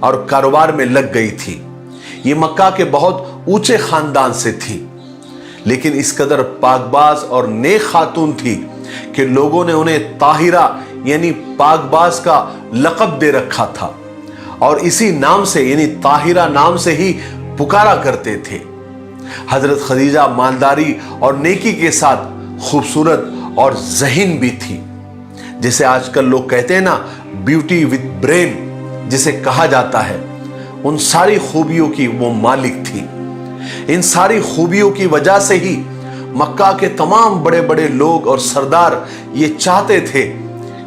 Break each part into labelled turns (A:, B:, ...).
A: اور کاروبار میں لگ گئی تھی۔ یہ مکہ کے بہت اونچے خاندان سے تھی، لیکن اس قدر پاکباز اور نیک خاتون تھی کہ لوگوں نے انہیں طاہرہ یعنی پاکباز کا لقب دے رکھا تھا، اور اسی نام سے یعنی طاہرہ نام سے ہی پکارا کرتے تھے۔ حضرت خدیجہ مالداری اور نیکی کے ساتھ خوبصورت اور ذہین بھی تھی، جسے آج کل لوگ کہتے ہیں نا بیوٹی وتھ برین جسے کہا جاتا ہے، ان ساری خوبیوں کی وہ مالک تھی۔ ان ساری خوبیوں کی وجہ سے ہی مکہ کے تمام بڑے بڑے لوگ اور سردار یہ چاہتے تھے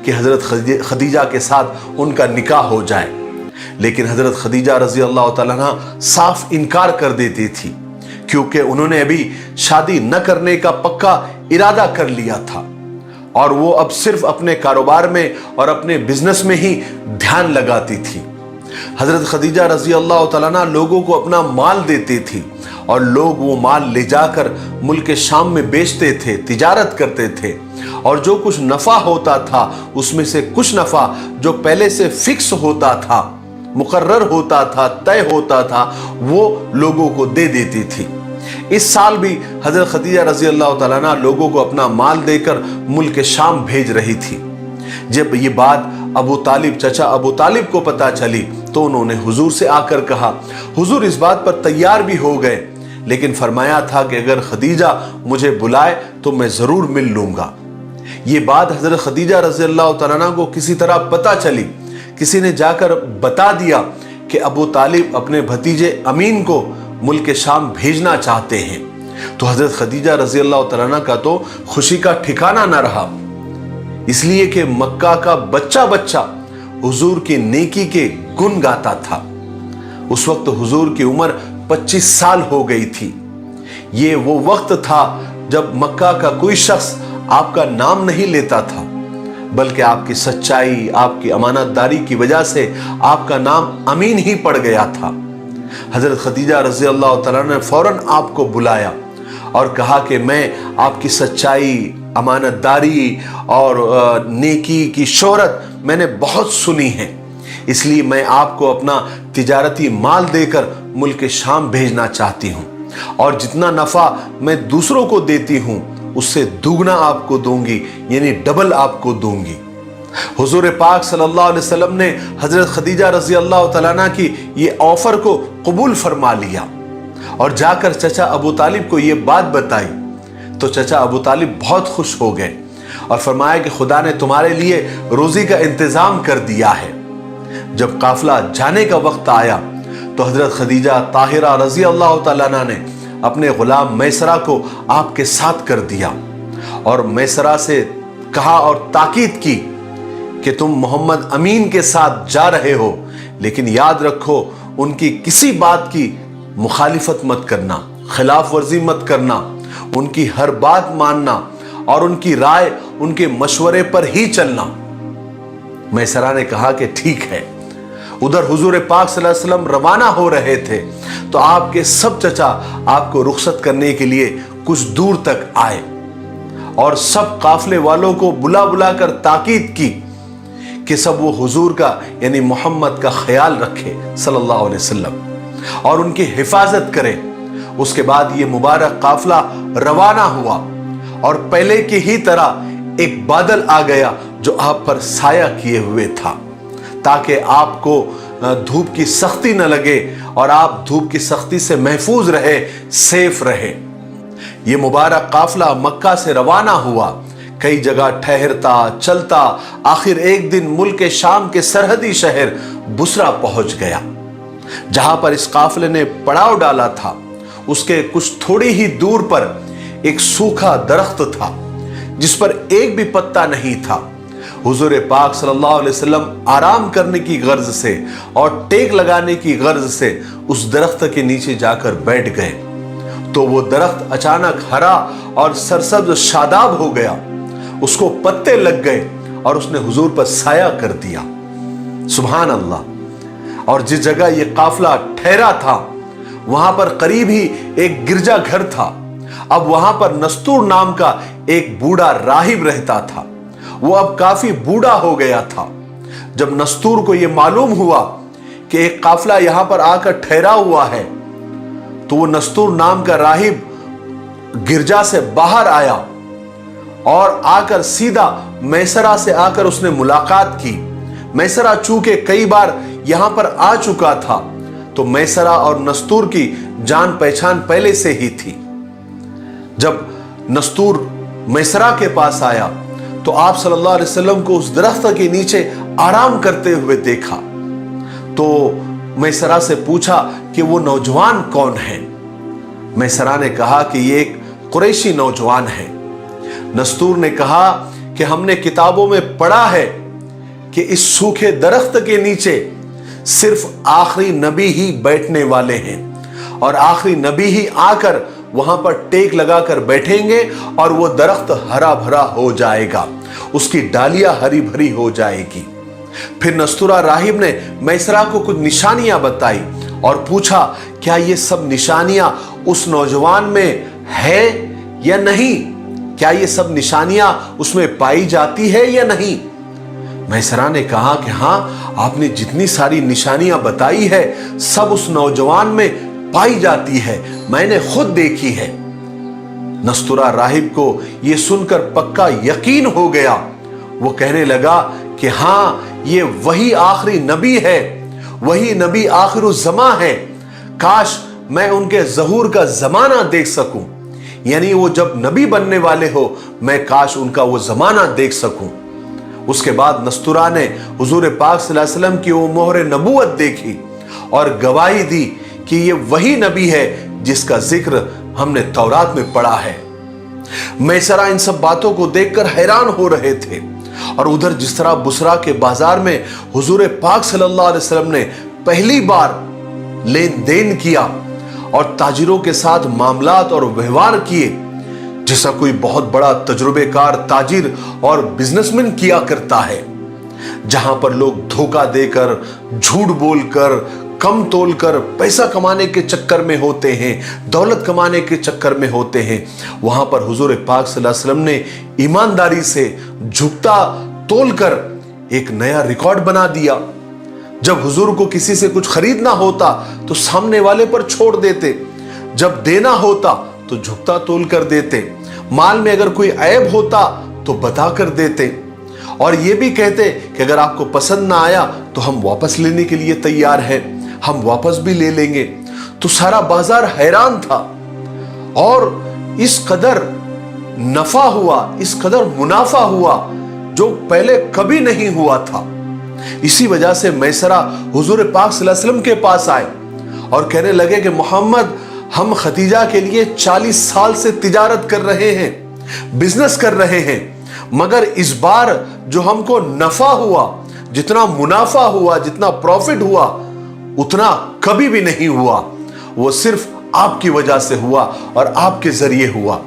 A: کہ حضرت خدیجہ کے ساتھ ان کا نکاح ہو جائے، لیکن حضرت خدیجہ رضی اللہ تعالیٰ عنہ صاف انکار کر دیتی تھی، کیونکہ انہوں نے ابھی شادی نہ کرنے کا پکا ارادہ کر لیا تھا، اور وہ اب صرف اپنے کاروبار میں اور اپنے بزنس میں ہی دھیان لگاتی تھی۔ حضرت خدیجہ رضی اللہ تعالیٰ عنہ لوگوں کو اپنا مال دیتی تھی، اور لوگ وہ مال لے جا کر ملک شام میں بیچتے تھے، تجارت کرتے تھے، اور جو کچھ نفع ہوتا تھا اس میں سے کچھ نفع جو پہلے سے فکس ہوتا تھا، مقرر ہوتا تھا، طے ہوتا تھا، وہ لوگوں کو دے دیتی تھی۔ اس سال بھی حضرت خدیجہ رضی اللہ تعالیٰ عنہ لوگوں کو اپنا مال دے کر ملک شام بھیج رہی تھی۔ جب یہ بات ابو طالب چچا ابو طالب کو پتا چلی تو انہوں نے حضور سے آ کر کہا۔ حضور اس بات پر تیار بھی ہو گئے، لیکن فرمایا تھا کہ اگر خدیجہ مجھے بلائے تو میں ضرور مل لوں گا۔ یہ بات حضرت خدیجہ رضی اللہ تعالیٰ عنہ کو کسی طرح پتا چلی، کسی نے جا کر بتا دیا کہ ابو طالب اپنے بھتیجے امین کو ملک شام بھیجنا چاہتے ہیں، تو حضرت خدیجہ رضی اللہ تعالیٰ عنہ کا تو خوشی کا ٹھکانہ نہ رہا، اس لیے کہ مکہ کا بچہ بچہ حضور کی نیکی کے گن گاتا تھا۔ اس وقت حضور کی عمر 25 سال ہو گئی تھی۔ یہ وہ وقت تھا جب مکہ کا کوئی شخص آپ کا نام نہیں لیتا تھا، بلکہ آپ کی سچائی، آپ کی امانت داری کی وجہ سے آپ کا نام امین ہی پڑ گیا تھا۔ حضرت خدیجہ رضی اللہ تعالیٰ نے فوراً آپ کو بلایا اور کہا کہ میں آپ کی سچائی، امانت داری اور نیکی کی شہرت میں نے بہت سنی ہے، اس لیے میں آپ کو اپنا تجارتی مال دے کر ملک شام بھیجنا چاہتی ہوں، اور جتنا نفع میں دوسروں کو دیتی ہوں اس سے دوگنا آپ کو دوں گی، یعنی ڈبل آپ کو دوں گی۔ حضور پاک صلی اللہ علیہ وسلم نے حضرت خدیجہ رضی اللہ تعالیٰ عنہ کی یہ آفر کو قبول فرما لیا، اور جا کر چچا ابو طالب کو یہ بات بتائی تو چچا ابو طالب بہت خوش ہو گئے اور فرمایا کہ خدا نے تمہارے لیے روزی کا انتظام کر دیا ہے۔ جب قافلہ جانے کا وقت آیا تو حضرت خدیجہ طاہرہ رضی اللہ تعالیٰ عنہ نے اپنے غلام میسرہ کو آپ کے ساتھ کر دیا، اور میسرہ سے کہا اور تاکید کی کہ تم محمد امین کے ساتھ جا رہے ہو، لیکن یاد رکھو ان کی کسی بات کی مخالفت مت کرنا، خلاف ورزی مت کرنا، ان کی ہر بات ماننا اور ان کی رائے، ان کے مشورے پر ہی چلنا۔ میسرہ نے کہا کہ ٹھیک ہے۔ ادھر حضور پاک صلی اللہ علیہ وسلم روانہ ہو رہے تھے تو آپ کے سب چچا آپ کو رخصت کرنے کے لیے کچھ دور تک آئے، اور سب قافلے والوں کو بلا بلا کر تاکید کی کہ سب وہ حضور کا یعنی محمد کا خیال رکھے صلی اللہ علیہ وسلم اور ان کی حفاظت کرے۔ اس کے بعد یہ مبارک قافلہ روانہ ہوا، اور پہلے کی ہی طرح ایک بادل آ گیا جو آپ پر سایہ کیے ہوئے تھا، تاکہ آپ کو دھوپ کی سختی نہ لگے اور آپ دھوپ کی سختی سے محفوظ رہے، سیف رہے۔ یہ مبارک قافلہ مکہ سے روانہ ہوا، کئی جگہ ٹھہرتا چلتا، آخر ایک دن ملک شام کے سرحدی شہر بصرہ پہنچ گیا، جہاں پر اس قافلے نے پڑاؤ ڈالا تھا۔ اس کے کچھ تھوڑی ہی دور پر ایک سوکھا درخت تھا جس پر ایک بھی پتا نہیں تھا۔ حضور پاک صلی اللہ علیہ وسلم آرام کرنے کی غرض سے اور ٹیک لگانے کی غرض سے اس درخت کے نیچے جا کر بیٹھ گئے تو وہ درخت اچانک ہرا اور سرسبز شاداب ہو گیا، اس کو پتے لگ گئے اور اس نے حضور پر سایہ کر دیا۔ سبحان اللہ۔ اور جس جگہ یہ قافلہ ٹھہرا تھا وہاں پر قریب ہی ایک گرجا گھر تھا۔ اب وہاں پر نستور نام کا ایک بوڑھا راہب رہتا تھا، وہ اب کافی بوڑھا ہو گیا تھا۔ جب نستور کو یہ معلوم ہوا کہ ایک قافلہ یہاں پر آ کر ٹھہرا ہوا ہے، تو وہ نستور نام کا راہب گرجا سے باہر آیا اور آ کر سیدھا میسرہ سے آ کر اس نے ملاقات کی۔ میسرہ چونکہ کئی بار یہاں پر آ چکا تھا تو میسرہ اور نستور کی جان پہچان پہلے سے ہی تھی۔ جب نستور میسرہ کے پاس آیا تو آپ صلی اللہ علیہ وسلم کو اس درخت کے نیچے آرام کرتے ہوئے دیکھا، تو میسرہ سے پوچھا کہ وہ نوجوان کون ہے؟ میسرہ نے کہا کہ یہ ایک قریشی نوجوان ہے۔ نستور نے کہا کہ ہم نے کتابوں میں پڑھا ہے کہ اس سوکھے درخت کے نیچے صرف آخری نبی ہی بیٹھنے والے ہیں، اور آخری نبی ہی آ کر وہاں پر ٹیک لگا کر بیٹھیں گے اور وہ درخت ہرا بھرا ہو جائے گا، اس کی ڈالیاں ہری بھری ہو جائے گی۔ پھر نستورہ راہب نے میسرہ کو کچھ نشانیاں بتائی اور پوچھا کیا یہ سب نشانیاں اس نوجوان میں ہے یا نہیں؟ کیا یہ سب نشانیاں اس میں پائی جاتی ہے یا نہیں؟ میسرہ نے کہا کہ ہاں، آپ نے جتنی ساری نشانیاں بتائی ہے سب اس نوجوان میں پائی جاتی ہے، میں نے خود دیکھی ہے۔ نستورہ راہب کو یہ سن کر پکا یقین ہو گیا۔ وہ کہنے لگا کہ ہاں، یہ وہی آخری نبی ہے، وہی نبی آخر الزماں ہے، کاش میں ان کے ظہور کا زمانہ دیکھ سکوں، یعنی وہ جب نبی بننے والے ہو میں کاش ان کا وہ زمانہ دیکھ سکوں۔ اس کے بعد نستورہ نے حضور پاک صلی اللہ علیہ وسلم کی وہ مہر نبوت دیکھی اور گواہی دی کہ یہ وہی نبی ہے جس کا ذکر ہم نے تورات میں پڑھا ہے۔ میسرہ ان سب باتوں کو دیکھ کر حیران ہو رہے تھے، اور ادھر جس طرح بصرہ کے بازار میں حضور پاک صلی اللہ علیہ وسلم نے پہلی بار لین دین کیا اور تاجروں کے ساتھ معاملات اور ویوہار کیے جیسا کوئی بہت بڑا تجربے کار تاجر اور بزنس مین کیا کرتا ہے، جہاں پر لوگ دھوکہ دے کر، جھوٹ بول کر، کم تول کر پیسہ کمانے کے چکر میں ہوتے ہیں، دولت کمانے کے چکر میں ہوتے ہیں، وہاں پر حضور پاک صلی اللہ علیہ وسلم نے ایمانداری سے جھکتا تول کر ایک نیا ریکارڈ بنا دیا۔ جب حضور کو کسی سے کچھ خریدنا ہوتا تو سامنے والے پر چھوڑ دیتے، جب دینا ہوتا تو جھکتا تول کر دیتے، مال میں اگر کوئی عیب ہوتا تو بتا کر دیتے، اور یہ بھی کہتے کہ اگر آپ کو پسند نہ آیا تو ہم واپس لینے کے لیے تیار ہیں، ہم واپس بھی لے لیں گے۔ تو سارا بازار حیران تھا، اور اس قدر نفع ہوا، اس قدر منافع ہوا جو پہلے کبھی نہیں ہوا تھا۔ اسی وجہ سے میسرہ حضور پاک صلی اللہ علیہ وسلم کے پاس آئے اور کہنے لگے کہ محمد، ہم ختیجہ کے لیے 40 سال سے تجارت کر رہے ہیں، بزنس کر رہے ہیں، مگر اس بار جو ہم کو نفع ہوا، جتنا منافع ہوا، جتنا پروفٹ ہوا، اتنا کبھی بھی نہیں ہوا، وہ صرف آپ کی وجہ سے ہوا اور آپ کے ذریعے ہوا۔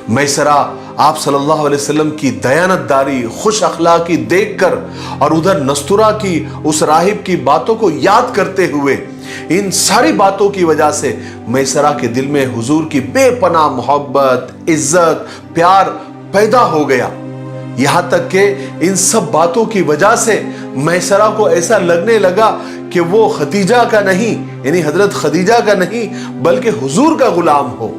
A: میسرہ آپ صلی اللہ علیہ وسلم کی دیانت داری، خوش اخلاقی دیکھ کر اور ادھر نستورہ کی اس راہب کی باتوں کو یاد کرتے ہوئے، ان ساری باتوں کی وجہ سے میسرہ کے دل میں حضور کی بے پناہ محبت، عزت، پیار پیدا ہو گیا، یہاں تک کہ ان سب باتوں کی وجہ سے میسرہ کو ایسا لگنے لگا کہ وہ خدیجہ کا نہیں، یعنی حضرت خدیجہ کا نہیں بلکہ حضور کا غلام ہو۔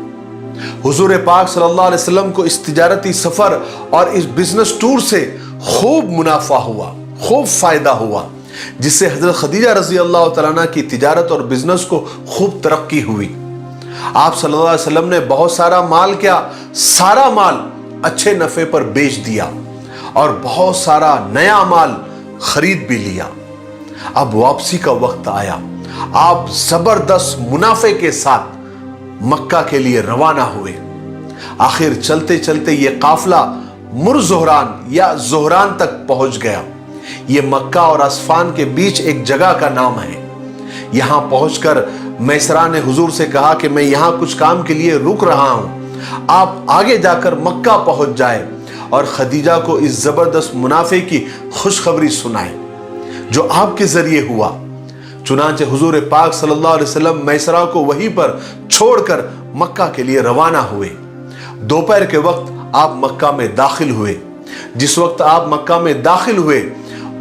A: حضور پاک صلی اللہ علیہ وسلم کو اس تجارتی سفر اور اس بزنس ٹور سے خوب منافع ہوا، خوب فائدہ ہوا، جس سے حضرت خدیجہ رضی اللہ تعالیٰ عنہ کی تجارت اور بزنس کو خوب ترقی ہوئی۔ آپ صلی اللہ علیہ وسلم نے بہت سارا مال کیا، سارا مال اچھے نفع پر بیچ دیا اور بہت سارا نیا مال خرید بھی لیا۔ اب واپسی کا وقت آیا، آپ زبردست منافع کے ساتھ مکہ کے لیے روانہ ہوئے۔ آخر چلتے چلتے یہ قافلہ مرزہران یا زہران تک پہنچ گیا۔ یہ مکہ اور اسفان کے بیچ ایک جگہ کا نام ہے۔ یہاں پہنچ کر میسرہ نے حضور سے کہا کہ میں یہاں کچھ کام کے لیے رک رہا ہوں، آپ آگے جا کر مکہ پہنچ جائے اور خدیجہ کو اس زبردست منافع کی خوشخبری سنائے جو آپ کے ذریعے ہوا۔ چنانچہ حضور پاک صلی اللہ علیہ وسلم میسرہ کو وہیں پر چھوڑ کر مکہ کے لیے روانہ ہوئے۔ دوپہر کے وقت آپ مکہ میں داخل ہوئے۔ جس وقت آپ مکہ میں داخل ہوئے